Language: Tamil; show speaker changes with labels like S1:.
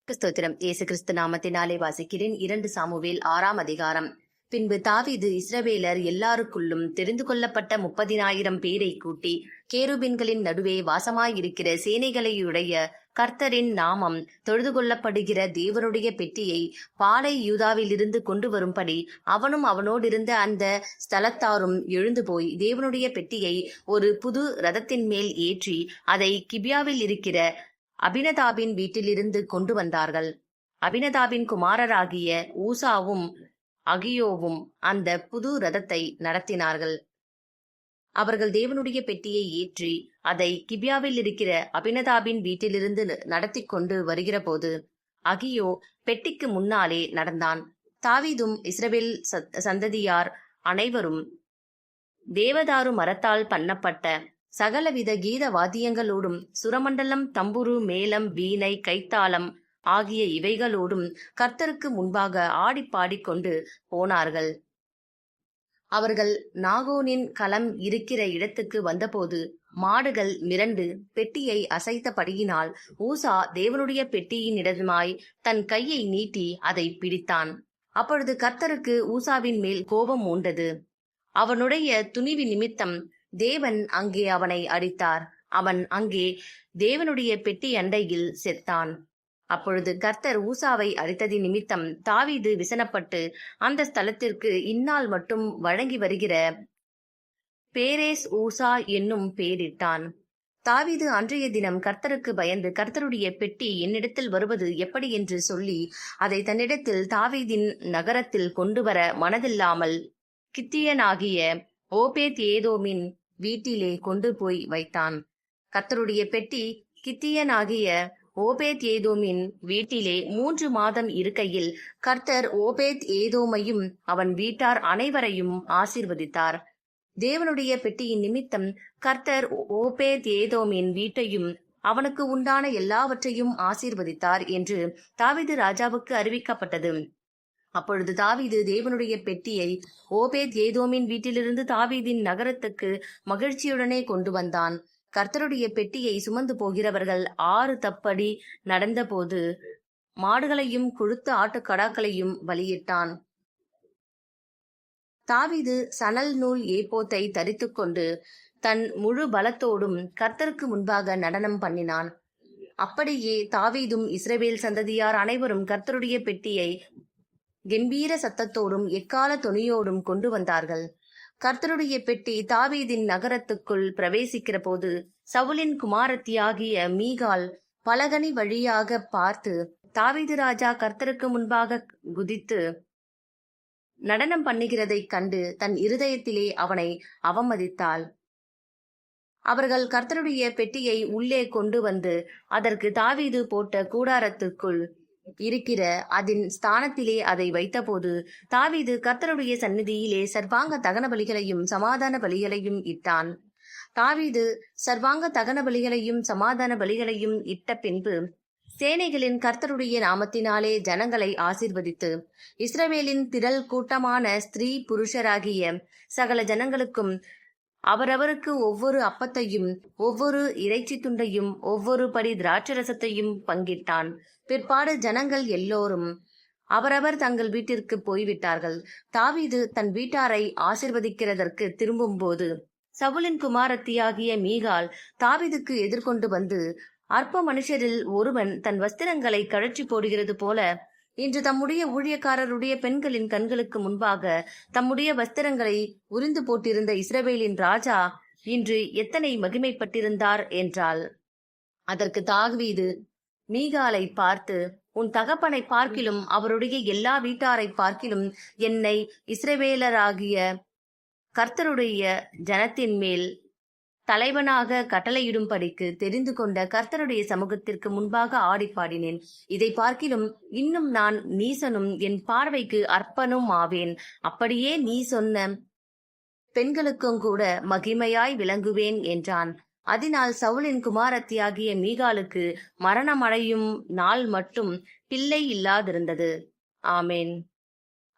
S1: ஸ்தோத்திரம். இயேசு கிறிஸ்து நாமத்தினாலே வாசிக்கிறேன். 2 சாமுவேல் 6ஆம் அதிகாரம். பின்பு தாவீது இஸ்ரவேலர் எல்லாருக்குள்ளும் தெரிந்து கொள்ளப்பட்ட 30,000 பேரை கூட்டி கேருபீன்களின் நடுவே வாசமாயிருக்கிற சேனைகளையுடைய கர்த்தரின் நாமம் தொழுது கொள்ளப்படுகிற தேவனுடைய பெட்டியை பாலை யூதாவிலிருந்து கொண்டு வரும்படி அவனும் அவனோடிருந்த அந்த ஸ்தலத்தாரும் எழுந்து போய் தேவனுடைய பெட்டியை ஒரு புது ரதத்தின் மேல் ஏற்றி அதை கிபியாவில் இருக்கிற அபினதாபின் வீட்டிலிருந்து கொண்டு வந்தார்கள். அபினதாபின் குமாரராகிய ஊசாவும் அகியோவும் அந்த புது ரதத்தை நடத்தினார்கள். அவர்கள் தேவனுடைய பெட்டியை ஏற்றி அதை கிபியாவில் இருக்கிற அபினதாபின் வீட்டிலிருந்து நடத்தி கொண்டு வருகிற போது அகியோ பெட்டிக்கு முன்னாலே நடந்தான். தாவீதும் இஸ்ரவேல் சந்ததியார் அனைவரும் தேவதாரு மரத்தால் பண்ணப்பட்ட சகலவித கீத வாத்தியங்களோடும் சுரமண்டலம், தம்புரு, மேளம், வீணை, கைத்தாளம் ஆகிய இவைகளோடும் கர்த்தருக்கு முன்பாக ஆடிப்பாடிக்கொண்டு போனார்கள். அவர்கள் நாகோனின் களம் இருக்கிற இடத்துக்கு வந்தபோது மாடுகள் மிரண்டு பெட்டியை அசைத்தபடியினால் ஊசா தேவனுடைய பெட்டியினிடமாய் தன் கையை நீட்டி அதை பிடித்தான். அப்பொழுது கர்த்தருக்கு ஊசாவின் மேல் கோபம் மூண்டது. அவனுடைய துணிவு நிமித்தம் தேவன் அங்கே அவனை அடித்தார். அவன் அங்கே தேவனுடைய பெட்டி அண்டையில் செத்தான். அப்பொழுது கர்த்தர் ஊசாவை அடித்ததின் நிமித்தம் தாவீது விசனப்பட்டு அந்த ஸ்தலத்திற்கு இந்நாள் மட்டும் வழங்கி வருகிற பேரேஸ் ஊசா என்னும் பெயரிட்டான். தாவீது அன்றைய தினம் கர்த்தருக்கு பயந்து கர்த்தருடைய பெட்டி என்னிடத்தில் வருவது எப்படி என்று சொல்லி அதை தன்னிடத்தில் தாவீதின் நகரத்தில் கொண்டு வர மனதில்லாமல் கித்தியனாகிய ஓபேத் ஏதோமின் வீட்டிலே கொண்டு போய் வைத்தான். கர்த்தருடைய பெட்டி கித்தியனாகிய ஓபேத் ஏதோமின் வீட்டிலே 3 மாதம் இருக்கையில் கர்த்தர் ஓபேத் ஏதோமையும் அவன் வீட்டார் அனைவரையும் ஆசீர்வதித்தார். தேவனுடைய பெட்டியின் நிமித்தம் கர்த்தர் ஓபேத் ஏதோமின் வீட்டையும் அவனுக்கு உண்டான எல்லாவற்றையும் ஆசீர்வதித்தார் என்று தாவீது ராஜாவுக்கு அறிவிக்கப்பட்டது. அப்பொழுது தாவீது தேவனுடைய பெட்டியை ஓபேத் ஏதோமின் வீட்டிலிருந்து தாவீதின் நகரத்துக்கு மகிழ்ச்சியுடனே கொண்டு வந்தான். கர்த்தருடைய பெட்டியை சுமந்து போகிறவர்கள் 6 தப்படி நடந்தபோது மாடுகளையும் கொழுத்த ஆட்டுக்கடாக்களையும் பலியிட்டான். தாவீது சணல் நூல் ஏப்போத்தை தரித்து கொண்டு தன் முழு பலத்தோடும் கர்த்தருக்கு முன்பாக நடனம் பண்ணினான். அப்படியே தாவீதும் இஸ்ரவேல் சந்ததியார் அனைவரும் கர்த்தருடைய பெட்டியை கெம்பீர சத்தத்தோடும் எக்கால தொனியோடும் கொண்டு வந்தார்கள். கர்த்தருடைய பெட்டி தாவீதின் நகரத்துக்குள் பிரவேசிக்கிற போது சவுலின் குமாரத்தியாகிய மீகால் பலகனி வழியாக பார்த்து தாவீது ராஜா கர்த்தருக்கு முன்பாக குதித்து நடனம் பண்ணுகிறதைக் கண்டு தன் இருதயத்திலே அவனை அவமதித்தாள். அவர்கள் கர்த்தருடைய பெட்டியை உள்ளே கொண்டு வந்து அதற்கு தாவீது போட்ட கூடாரத்துக்குள் இருக்கிற அதன் ஸ்தானத்திலே அதை வைத்தபோது தாவீது கர்த்தருடைய சந்நிதியிலே சர்வாங்க தகன பலிகளையும் சமாதான பலிகளையும் இட்டான். தாவீது சர்வாங்க தகன பலிகளையும் சமாதான பலிகளையும் இட்ட பின்பு சேனைகளின் கர்த்தருடைய நாமத்தினாலே ஜனங்களை ஆசீர்வதித்து இஸ்ரவேலின் திரள் கூட்டமான ஸ்திரீ புருஷராகிய சகல ஜனங்களுக்கும் அவரவருக்கு ஒவ்வொரு அப்பத்தையும் ஒவ்வொரு இறைச்சி துண்டையும் ஒவ்வொரு படி திராட்சரசத்தையும் பங்கிட்டான். பிற்பாடு ஜனங்கள் எல்லோரும் அவரவர் தங்கள் வீட்டிற்கு போய்விட்டார்கள். தாவீது தன் வீட்டாரை ஆசிர்வதிக்கிறதற்கு திரும்பும் போது சவுலின் குமாரத்தியாகிய மீகால் தாவீதுக்கு எதிர்கொண்டு வந்து அற்ப மனுஷரில் ஒருவன் தன் வஸ்திரங்களை கழற்றி போடுகிறது போல இன்று தம்முடைய ஊழியக்காரருடைய பெண்களின் கண்களுக்கு முன்பாக தம்முடைய வஸ்திரங்களை உரிந்து போட்டிருந்த இஸ்ரவேலின் ராஜா இன்று எத்தனை மகிமைப்பட்டிருந்தார் என்றாள். அதற்கு தாவீது மீகாலை பார்த்து, உன் தகப்பனை பார்க்கிலும் அவருடைய எல்லா வீட்டாரை பார்க்கிலும் என்னை இஸ்ரவேலராகிய கர்த்தருடைய ஜனத்தின் மேல் தலைவனாக கட்டளையிடும்படிக்கு தெரிந்து கொண்ட கர்த்தருடைய சமூகத்திற்கு முன்பாக ஆடிப்பாடினேன். இதை பார்க்கிலும் இன்னும் நான் நீசனும் என் பார்வைக்கு அற்பனும் ஆவேன். அப்படியே நீ சொன்ன பெண்களுக்கும் கூட மகிமையாய் விளங்குவேன் என்றான். அதனால் சவுலின் குமாரத்தியாகிய மீகாலுக்கு மரணமடையும் நாள் மட்டும் பிள்ளை இல்லாதிருந்தது. ஆமேன்.